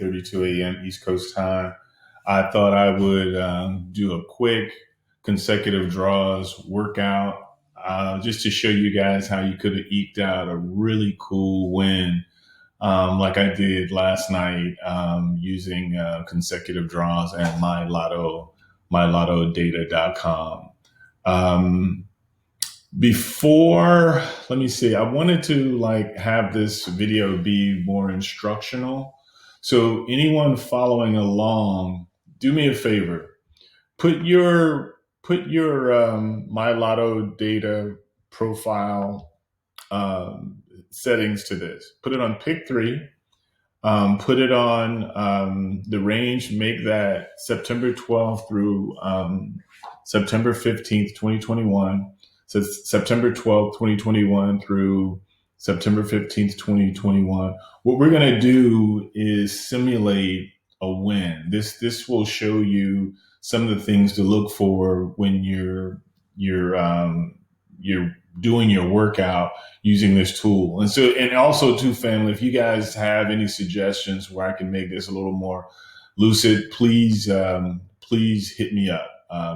8:32 a.m. East Coast time. I thought I would do a quick consecutive draws workout just to show you guys how you could have eked out a really cool win like I did last night using consecutive draws at MyLottoData.com. Um, Before, let me see, I wanted to like have this video be more instructional. So anyone following along, do me a favor. Put your My Lotto data profile settings to this. Put it on pick three. Put it on the range. Make that September 12th through September 15th, 2021. So September 12th, 2021 through September 15th, 2021. What we're going to do is simulate a win. This will show you some of the things to look for when you're doing your workout using this tool. And so, and also too, family, if you guys have any suggestions where I can make this a little more lucid, please hit me up.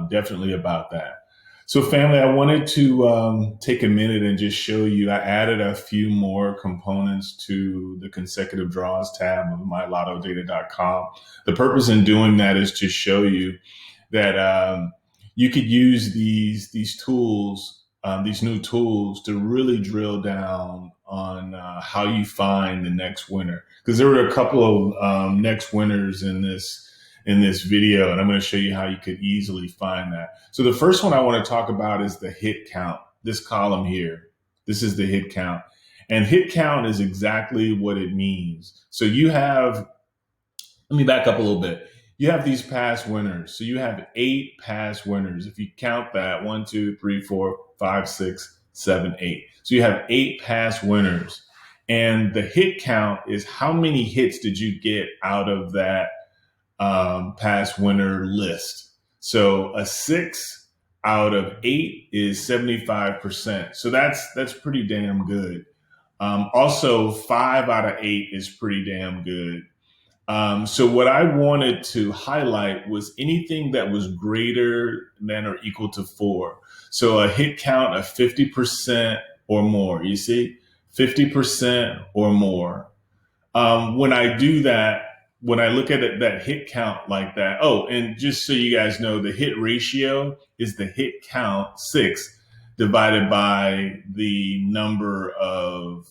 Definitely about that. So family, I wanted to take a minute and just show you, I added a few more components to the consecutive draws tab of MyLottoData.com. The purpose in doing that is to show you that you could use these tools, these new tools, to really drill down on how you find the next winner. Because there were a couple of next winners in this video, and I'm going to show you how you could easily find that. So the first one I want to talk about is the hit count. This column here, this is the hit count, and hit count is exactly what it means. So you have, let me back up a little bit. You have these past winners. So you have 8 past winners. If you count that, 1, 2, 3, 4, 5, 6, 7, 8. So you have 8 past winners. And the hit count is how many hits did you get out of that past winner list. So a 6 out of 8 is 75%. So that's pretty damn good. Also, 5 out of 8 is pretty damn good. So what I wanted to highlight was anything that was greater than or equal to 4. So a hit count of 50% or more, you see, 50% or more. When I do that, when I look at it, that hit count like that, oh, and just so you guys know, the hit ratio is the hit count 6 divided by the number of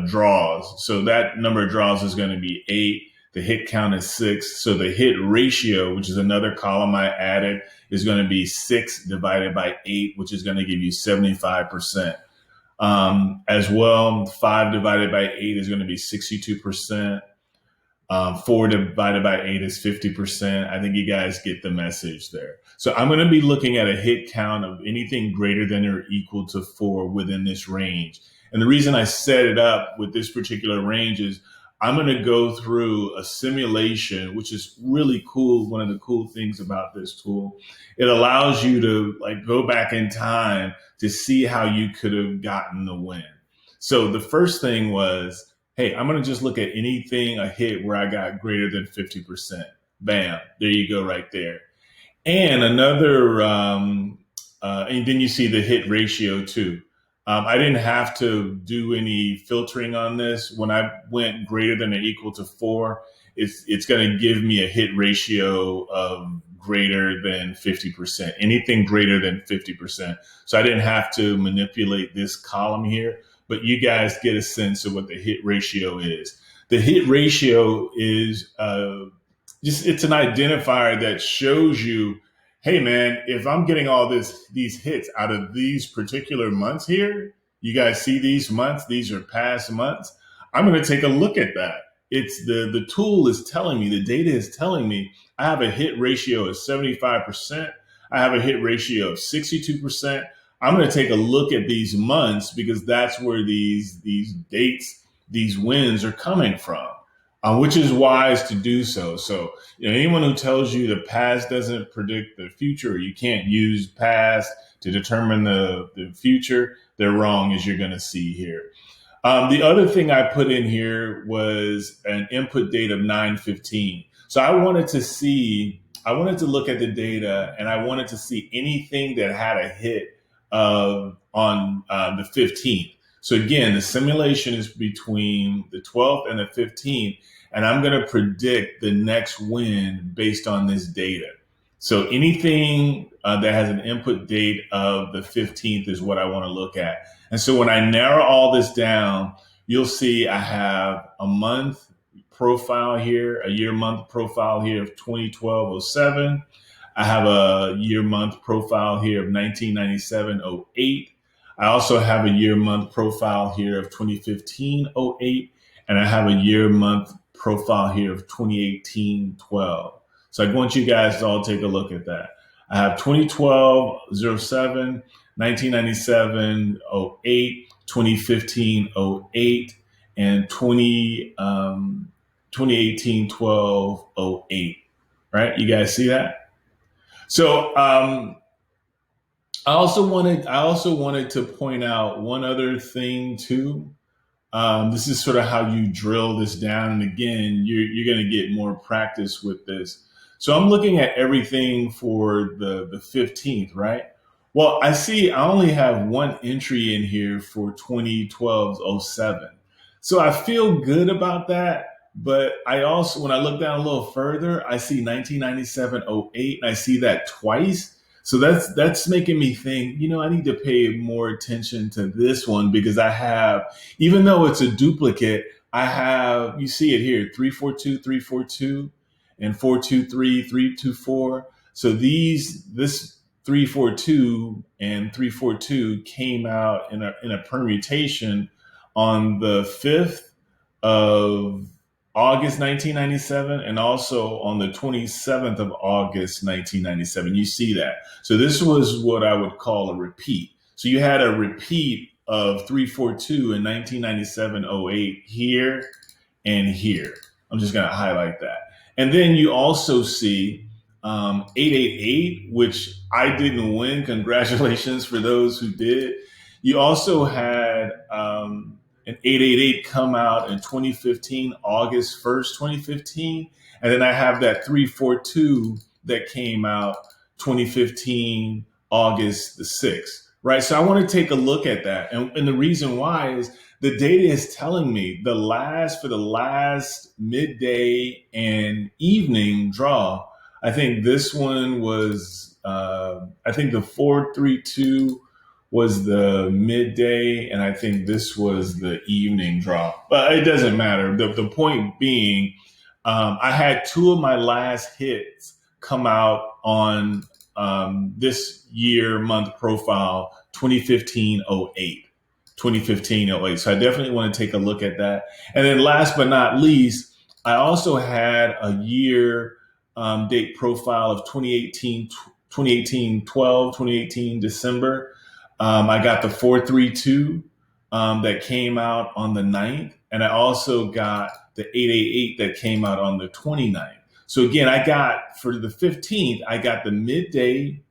draws. So that number of draws is going to be 8. The hit count is 6. So the hit ratio, which is another column I added, is going to be 6 divided by 8, which is going to give you 75%. As well, 5 divided by 8 is going to be 62%. 4 divided by 8 is 50%. I think you guys get the message there. So I'm going to be looking at a hit count of anything greater than or equal to 4 within this range. And the reason I set it up with this particular range is I'm going to go through a simulation, which is really cool. One of the cool things about this tool, it allows you to like go back in time to see how you could have gotten the win. So the first thing was, hey, I'm going to just look at anything, a hit where I got greater than 50%. Bam, there you go right there. And another, and then you see the hit ratio too. I didn't have to do any filtering on this. When I went greater than or equal to 4, it's going to give me a hit ratio of greater than 50%, anything greater than 50%. So I didn't have to manipulate this column here, but you guys get a sense of what the hit ratio is. The hit ratio is it's an identifier that shows you, hey man, if I'm getting all these hits out of these particular months here, you guys see these months, these are past months, I'm going to take a look at that. It's the tool is telling me, the data is telling me I have a hit ratio of 75%. I have a hit ratio of 62%. I'm going to take a look at these months because that's where these dates, these wins are coming from. Which is wise to do so. So, anyone who tells you the past doesn't predict the future, you can't use past to determine the future, they're wrong, as you're going to see here. The other thing I put in here was an input date of 9:15. So I wanted to look at the data, and I wanted to see anything that had a hit on the 15th. So again, the simulation is between the 12th and the 15th, and I'm going to predict the next win based on this data. So anything that has an input date of the 15th is what I want to look at. And so when I narrow all this down, you'll see I have a month profile here, a year month profile here of 2012-07. I have a year month profile here of 1997-08. I also have a year month profile here of 2015-08. And I have a year month profile here of 2018-12. So I want you guys to all take a look at that. I have 2012-07, 1997-08, 2015-08, and 2018-12-08. Right? You guys see that? So I also wanted to point out one other thing too. This is sort of how you drill this down, and again, you're going to get more practice with this. So I'm looking at everything for the 15th, right? Well, I see I only have one entry in here for 2012-07. So I feel good about that. But I also, when I look down a little further, I see 1997-08, and I see that twice. So that's making me think, I need to pay more attention to this one because I have, even though it's a duplicate, I have, you see it here, 342, 342, and 423, 324. So this 342 and 342 came out in a permutation on the 5th of August 1997 and also on the 27th of August 1997. You see that. So this was what I would call a repeat. So you had a repeat of 342 in 1997-08 here and here. I'm just going to highlight that. And then you also see 888, which I didn't win. Congratulations for those who did. You also had an 888 come out in 2015, August 1st, 2015. And then I have that 342 that came out 2015, August the 6th, right? So I want to take a look at that. And the reason why is the data is telling me for the last midday and evening draw, I think this one was, I think the 432 was the midday, and I think this was the evening drop. But it doesn't matter. The point being, I had two of my last hits come out on this year month profile 2015-08. 2015-08. So I definitely want to take a look at that. And then last but not least, I also had a year date profile of 2018, 2018-12, 2018 December. I got the 432 that came out on the 9th, and I also got the 888 that came out on the 29th. So again, I got for the 15th, I got the midday,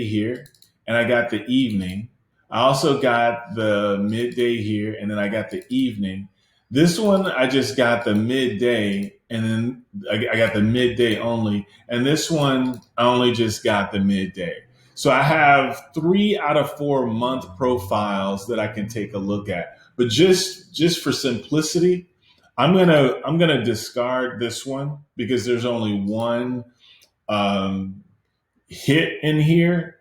here, and I got the evening. I also got the midday here, and then I got the evening. This one, I just got the midday, and then I got the midday only. And this one, I only just got the midday. So I have 3 out of 4 month profiles that I can take a look at. But just for simplicity, I'm gonna discard this one because there's only one hit in here,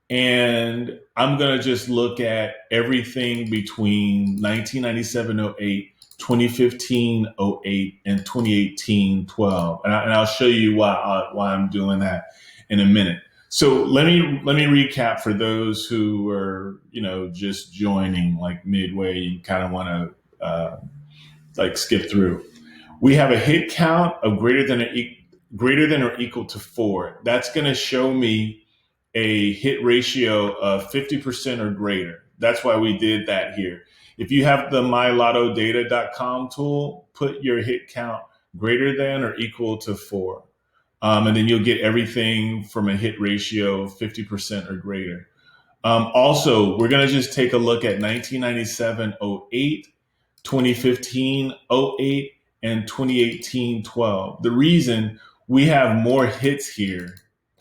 and I'm gonna just look at everything between 1997-08, 2015-08, and 2018-12, and I'll show you why I'm doing that in a minute. So let me recap for those who are just joining like midway. You kind of want to like skip through. We have a hit count of greater than or equal to 4. That's going to show me a hit ratio of 50% or greater. That's why we did that here. If you have the MyLottoData.com tool, put your hit count greater than or equal to 4. And then you'll get everything from a hit ratio of 50% or greater. Also, we're going to just take a look at 1997-08, 2015-08, and 2018-12. The reason we have more hits here,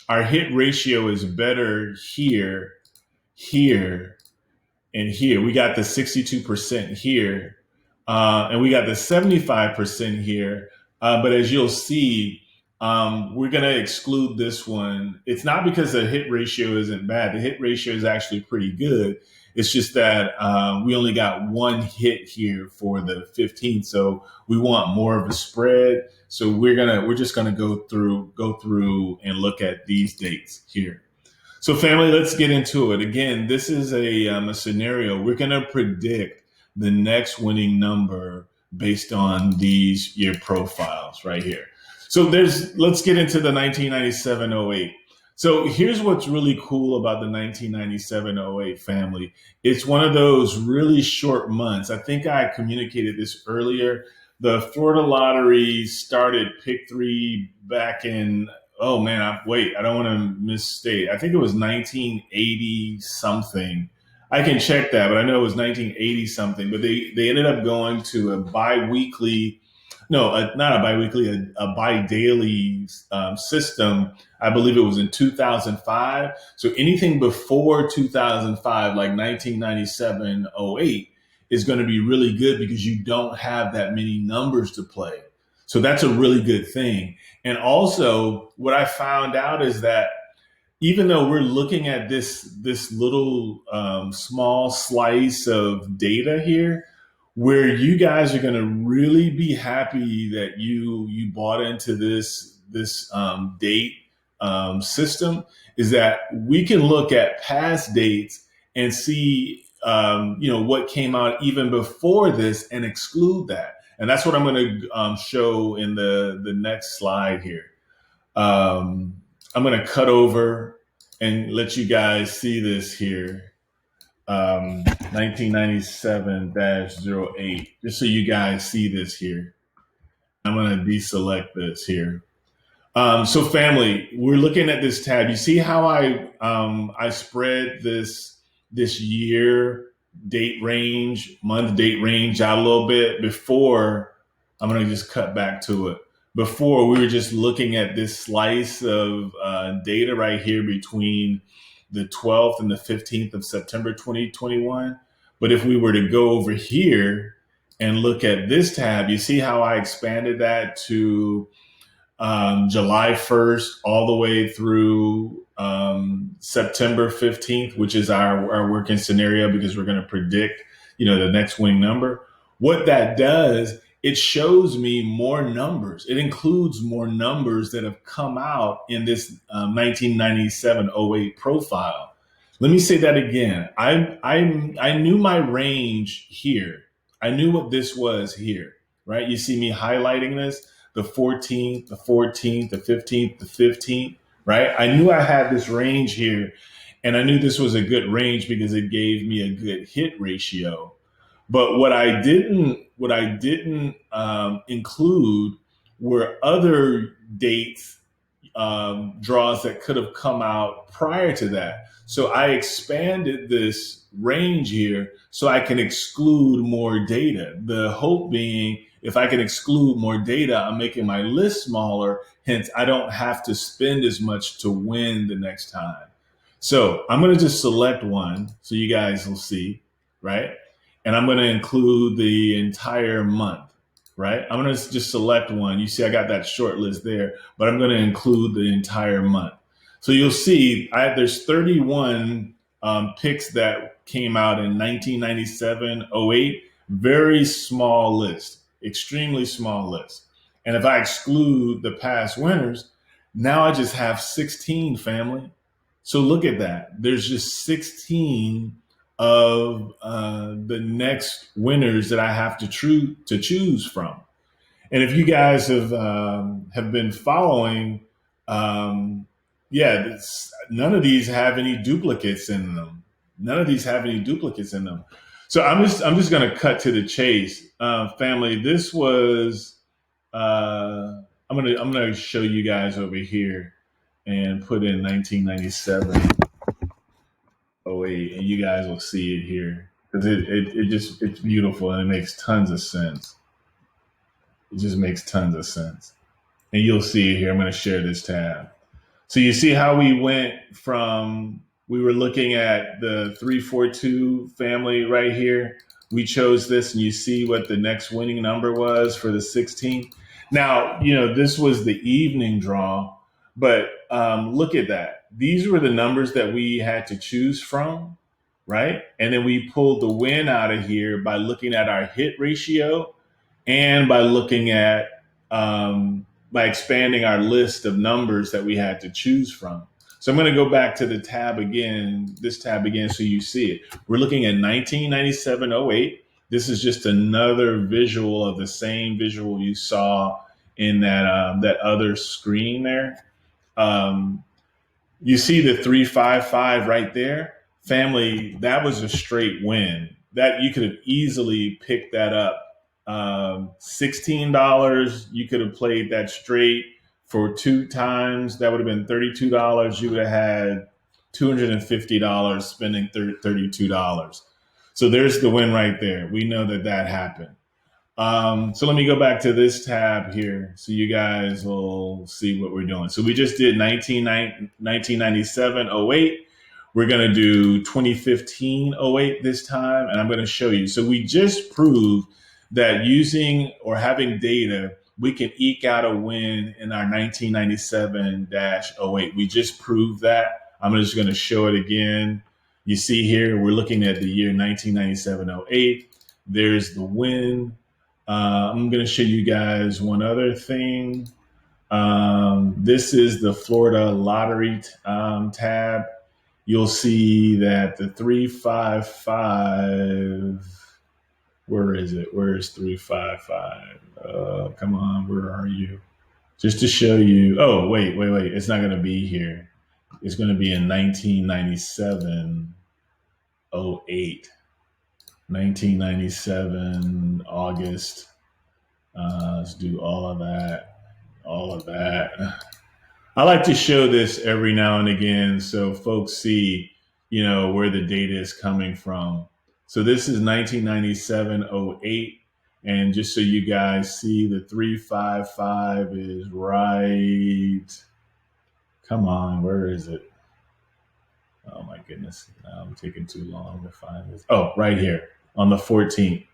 our hit ratio is better here, here, and here. We got the 62% here, and we got the 75% here. But as you'll see, we're going to exclude this one. It's not because the hit ratio isn't bad. The hit ratio is actually pretty good. It's just that we only got one hit here for the 15th, so we want more of a spread. So we're just gonna go through and look at these dates here. So, family, let's get into it. Again, this is a scenario. We're going to predict the next winning number based on these year profiles right here. So, let's get into the 1997-08. So, here's what's really cool about the 1997-08, family. It's one of those really short months. I think I communicated this earlier. The Florida Lottery started pick three back in, oh man, I don't want to misstate. I think it was 1980 something. I can check that, but I know it was 1980 something. But they ended up going to a bi-weekly, no, not a bi-weekly, a bi-daily system. I believe it was in 2005. So anything before 2005, like 1997-08, is going to be really good because you don't have that many numbers to play. So that's a really good thing. And also, what I found out is that even though we're looking at this little small slice of data here, where you guys are going to really be happy that you bought into this date system, is that we can look at past dates and see what came out even before this and exclude that. And that's what I'm going to show in the next slide here. I'm going to cut over and let you guys see this here. 1997-08, just so you guys see this here. I'm going to deselect this here. So family, we're looking at this tab. You see how I spread this year date range, month date range out a little bit before. I'm going to just cut back to it. Before, we were just looking at this slice of data right here between the 12th and the 15th of September 2021. But if we were to go over here and look at this tab, you see how I expanded that to July 1st all the way through September 15th, which is our working scenario because we're going to predict, the next wing number. What that does, it shows me more numbers. It includes more numbers that have come out in this 1997-08 profile. Let me say that again. I knew my range here. I knew what this was here, right? You see me highlighting this, the 14th, the 14th, the 15th, the 15th, right? I knew I had this range here, and I knew this was a good range because it gave me a good hit ratio. But what I didn't include were other dates, draws that could have come out prior to that. So I expanded this range here so I can exclude more data. The hope being, if I can exclude more data, I'm making my list smaller. Hence, I don't have to spend as much to win the next time. So I'm going to just select one so you guys will see, right? And I'm going to include the entire month, right? I'm going to just select one. You see, I got that short list there, but I'm going to include the entire month. So you'll see there's 31 picks that came out in 1997-08. Very small list, extremely small list. And if I exclude the past winners, now I just have 16, family. So look at that. There's just 16 of the next winners that I have to choose from. And if you guys have been following, none of these have any duplicates in them. None of these have any duplicates in them. So I'm just going to cut to the chase, family. This was I'm gonna show you guys over here and put in 1997-08 08, and you guys will see it here because it's beautiful and it makes tons of sense. It just makes tons of sense, and you'll see it here. I'm going to share this tab. So you see how we went from, we were looking at the 342 family right here. We chose this, and you see what the next winning number was for the 16th. Now, this was the evening draw, but look at that. These were the numbers that we had to choose from, right? And then we pulled the win out of here by looking at our hit ratio and by looking at by expanding our list of numbers that we had to choose from. So I'm going to go back to the tab again, this tab again, so you see it. We're looking at 1997-08. This is just another visual of the same visual you saw in that other screen there. You see the 355 right there. Family, that was a straight win. That you could have easily picked that up. $16, you could have played that straight for 2 times. That would have been $32. You would have had $250 spending $32. So there's the win right there. We know that happened. So let me go back to this tab here so you guys will see what we're doing. So we just did 1997-08. We're going to do 2015-08 this time, and I'm going to show you. So we just proved that using or having data, we can eke out a win in our 1997-08. We just proved that. I'm just going to show it again. You see here, we're looking at the year 1997-08. There's the win. I'm going to show you guys one other thing. This is the Florida Lottery tab. You'll see that the 355, where is it? Where is 355? Come on, where are you? Just to show you. Oh, wait. It's not going to be here. It's going to be in 1997-08. 1997, August. Let's do all of that. I like to show this every now and again so folks see, where the data is coming from. So this is 1997-08. And just so you guys see, the 355 is right. Come on, where is it? Oh my goodness, I'm taking too long to find this. Oh, right here on the 14th.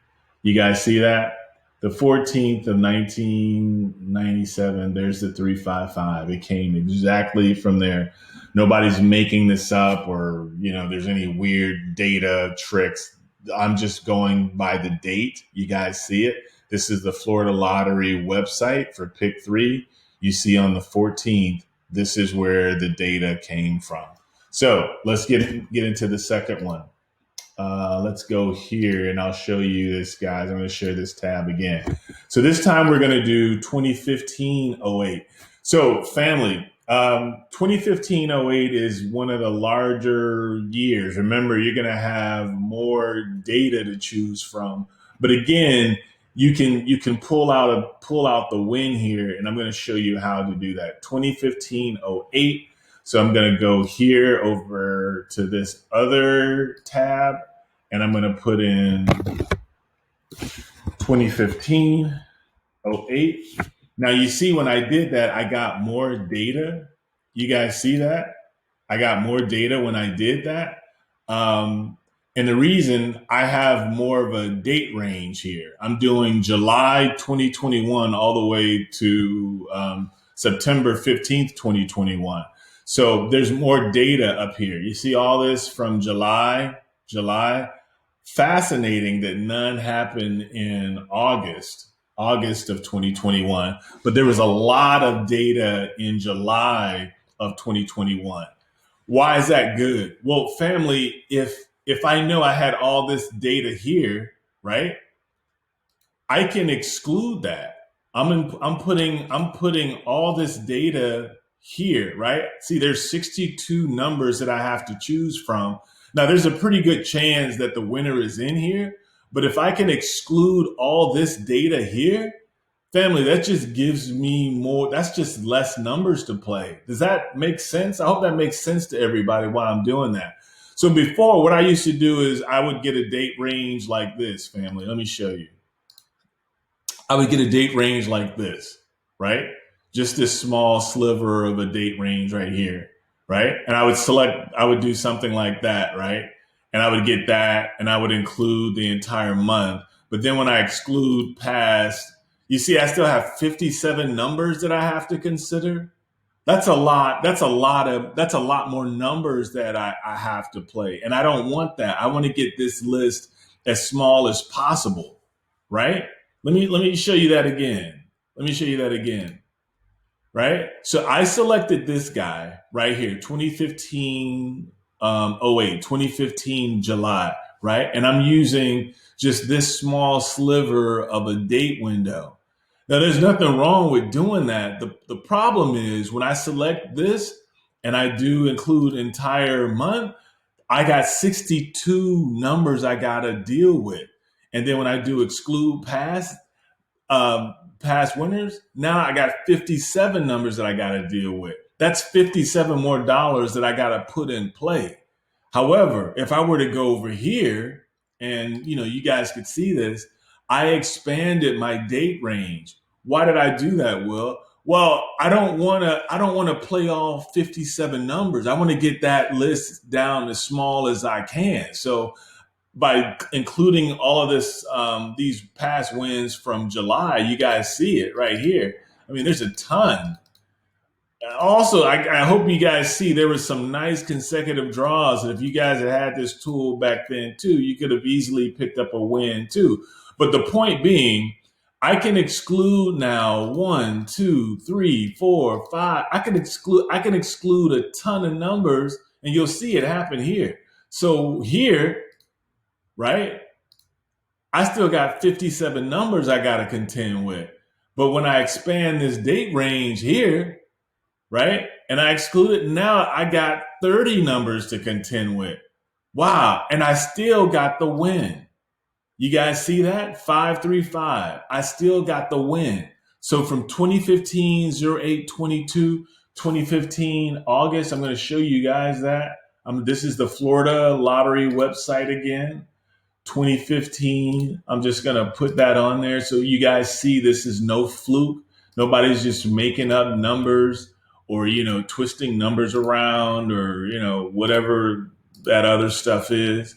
You guys see that? The 14th of 1997, there's the 355. It came exactly from there. Nobody's making this up or, there's any weird data tricks. I'm just going by the date. You guys see it. This is the Florida Lottery website for Pick 3. You see on the 14th, this is where the data came from. So let's get into the second one. Let's go here and I'll show you this, guys. I'm going to share this tab again. So this time we're going to do 2015-08. So family, 2015-08 is one of the larger years. Remember, you're going to have more data to choose from. But again, you can pull out the win here, and I'm going to show you how to do that. 2015-08. So I'm going to go here over to this other tab, and I'm going to put in 2015-08. Now you see when I did that, I got more data. You guys see that? I got more data when I did that. And the reason I have more of a date range here, I'm doing July 2021 all the way to September 15th, 2021. So there's more data up here. You see all this from July. Fascinating that none happened in August of 2021, but there was a lot of data in July of 2021. Why is that good? Well, family, if I know I had all this data here, right, I can exclude that. I'm putting all this data here, right? See, there's 62 numbers that I have to choose from. Now, there's a pretty good chance that the winner is in here, but if I can exclude all this data here, family, that just gives me more, that's just less numbers to play. Does that make sense? I hope that makes sense to everybody while I'm doing that. So before, what I used to do is I would get a date range like this, family. Let me show you. I would get a date range like this, right? Just this small sliver of a date range right here, right? And I would do something like that, right? And I would get that and I would include the entire month. But then when I exclude past, you see, I still have 57 numbers that I have to consider. That's a lot. That's a lot more numbers that I have to play. And I don't want that. I want to get this list as small as possible, right? Let me show you that again. Let me show you that again. Right? So I selected this guy right here, 2015 08, 2015 July, right? And I'm using just this small sliver of a date window. Now, there's nothing wrong with doing that. The problem is when I select this and I do include entire month, I got 62 numbers I got to deal with. And then when I do exclude past, past winners, now I got 57 numbers that I got to deal with. That's 57 more dollars that I got to put in play. However, if I were to go over here and, you guys could see this, I expanded my date range. Why did I do that, Will? Well, I don't want to play all 57 numbers. I want to get that list down as small as I can. So by including all of this, these past wins from July, you guys see it right here. I mean, there's a ton. Also, I hope you guys see there was some nice consecutive draws. And if you guys had this tool back then too, you could have easily picked up a win too. But the point being, I can exclude now one, two, three, four, five. I can exclude a ton of numbers, and you'll see it happen here. So here, right? I still got 57 numbers I got to contend with. But when I expand this date range here, right, and I exclude it, now I got 30 numbers to contend with. Wow. And I still got the win. You guys see that? 535. I still got the win. So from 2015, 08, 22, 2015, August, I'm going to show you guys that. This is the Florida Lottery website again. 2015. I'm just going to put that on there so you guys see this is no fluke. Nobody's just making up numbers or, twisting numbers around or, whatever that other stuff is.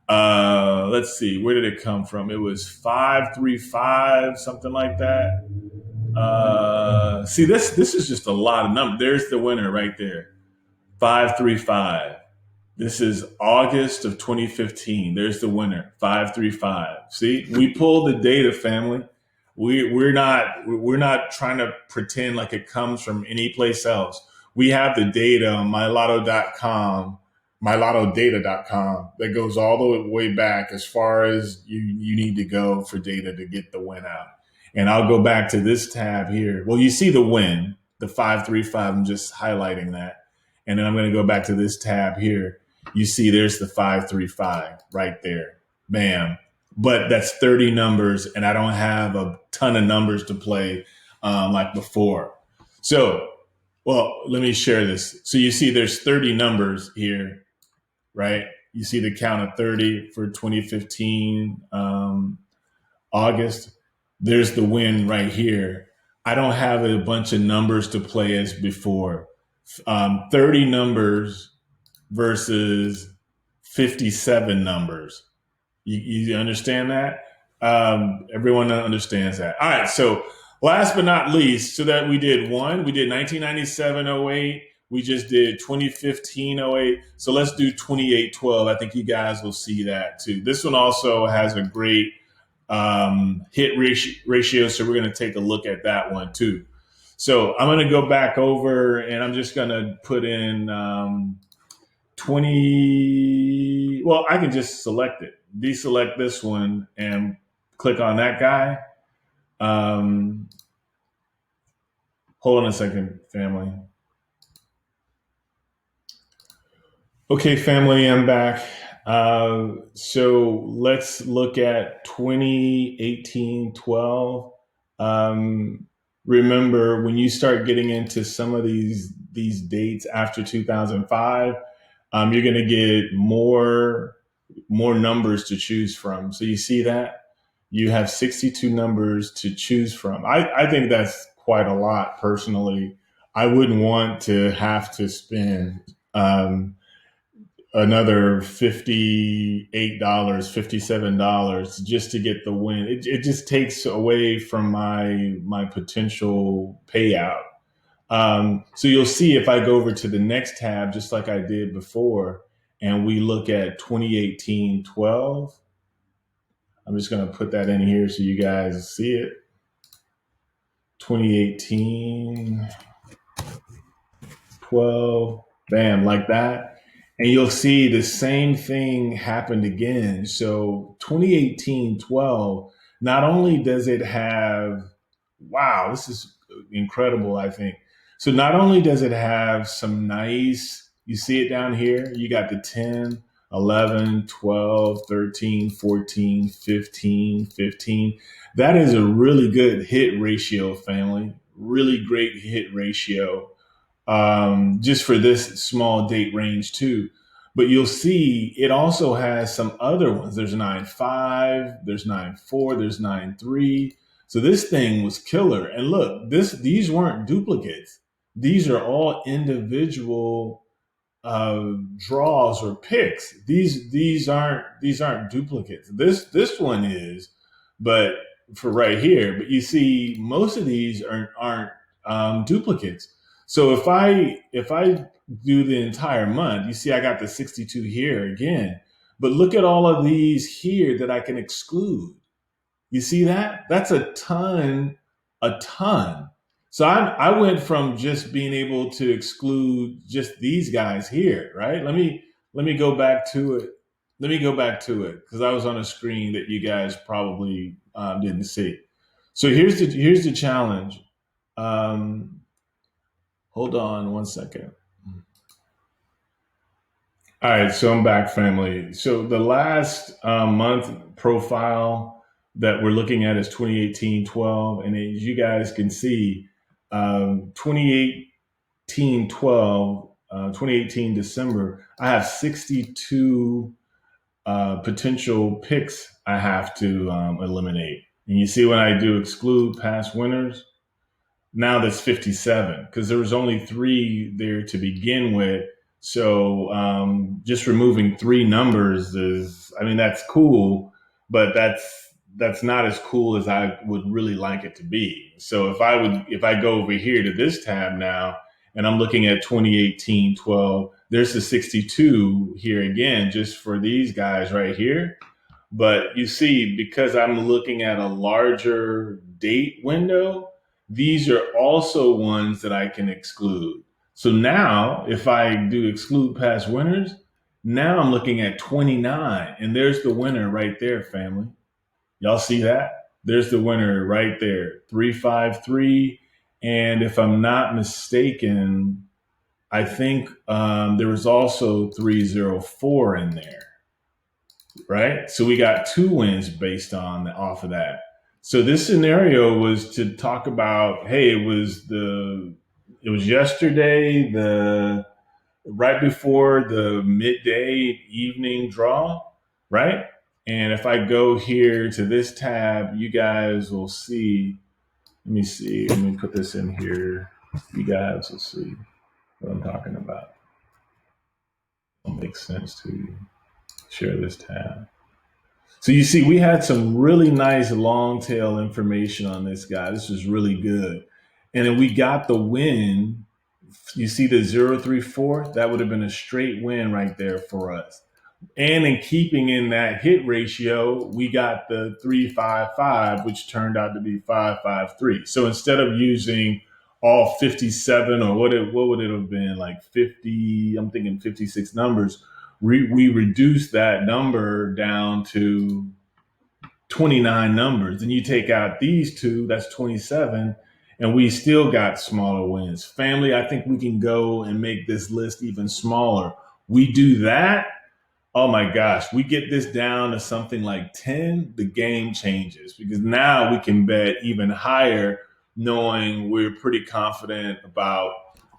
Let's see, where did it come from? It was 535, something like that. See, this is just a lot of numbers. There's the winner right there, 535. This is August of 2015. There's the winner, 535. See, we pulled the data, family. We're not trying to pretend like it comes from any place else. We have the data on MyLotto.com, MyLottoData.com that goes all the way back as far as you need to go for data to get the win out. And I'll go back to this tab here. Well, you see the win, the 535. I'm just highlighting that. And then I'm going to go back to this tab here. You see there's the 535 right there. Bam. But that's 30 numbers, and I don't have a ton of numbers to play like before. So, well, let me share this. So you see there's 30 numbers here, right? You see the count of 30 for 2015 August. There's the win right here. I don't have a bunch of numbers to play as before. 30 numbers versus 57 numbers. You understand that? Everyone understands that. All right. So last but not least, so that we did 1997 08. We just did 2015 08. So let's do 2812. I think you guys will see that too. This one also has a great hit ratio. So we're going to take a look at that one too. So I'm going to go back over and I'm just going to put in 20. Well, I can just select it, deselect this one and click on that guy. Hold on a second, family. Okay, family, I'm back. So let's look at 2018-12. Remember, when you start getting into some of these dates after 2005, you're going to get more numbers to choose from. So you see that you have 62 numbers to choose from. I think that's quite a lot personally. I wouldn't want to have to spend another $58, $57 just to get the win. It just takes away from my potential payout. So you'll see if I go over to the next tab, just like I did before, and we look at 2018-12. I'm just going to put that in here so you guys see it. 2018, 12, bam, like that. And you'll see the same thing happened again. So 2018-12, not only does it have, wow, this is incredible, I think. So not only does it have some nice, you see it down here, you got the 10, 11, 12, 13, 14, 15, 15. That is a really good hit ratio, family. Really great hit ratio, just for this small date range too. But you'll see it also has some other ones. There's 9.5, there's 9.4, there's 9.3. So this thing was killer. And look, these weren't duplicates. These are all individual draws or picks. These aren't duplicates. This one is, but for right here. But you see, most of these aren't duplicates. So if I do the entire month, you see I got the 62 here again. But look at all of these here that I can exclude. You see that? That's a ton, a ton. So I went from just being able to exclude just these guys here, right? Let me go back to it. Let me go back to it because I was on a screen that you guys probably didn't see. So here's the challenge. Um, hold on one second. All right, so I'm back, family. So the last month profile that we're looking at is 2018-12, and as you guys can see, 2018-12, 2018 December, I have 62 potential picks I have to eliminate. And you see when I do exclude past winners, now that's 57 because there was only three there to begin with. So just removing three numbers is, I mean, that's cool, but that's not as cool as I would really like it to be. So if I go over here to this tab now and I'm looking at 2018-12, there's the 62 here again, just for these guys right here. But you see, because I'm looking at a larger date window, these are also ones that I can exclude. So now, if I do exclude past winners, now I'm looking at 29, and there's the winner right there, family. Y'all see that? There's the winner right there, 353. And if I'm not mistaken, I think there was also 304 in there, right? So we got two wins based on off of that. So this scenario was to talk about, hey, it was yesterday, the right before the midday evening draw, right? And if I go here to this tab, you guys will see. Let me see. Let me put this in here. You guys will see what I'm talking about. It'll make sense to share this tab. So you see, we had some really nice long tail information on this guy. This was really good. And then we got the win. You see the 034? That would have been a straight win right there for us. And in keeping in that hit ratio, we got the 355, which turned out to be 553. So instead of using all 57 or what would it have been, like 50, I'm thinking 56 numbers, we reduced that number down to 29 numbers. And you take out these two, that's 27, and we still got smaller wins. Family, I think we can go and make this list even smaller. We do that, oh my gosh, we get this down to something like 10, the game changes because now we can bet even higher, knowing we're pretty confident about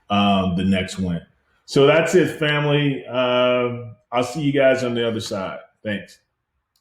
the next win. So that's it, family. I'll see you guys on the other side. Thanks.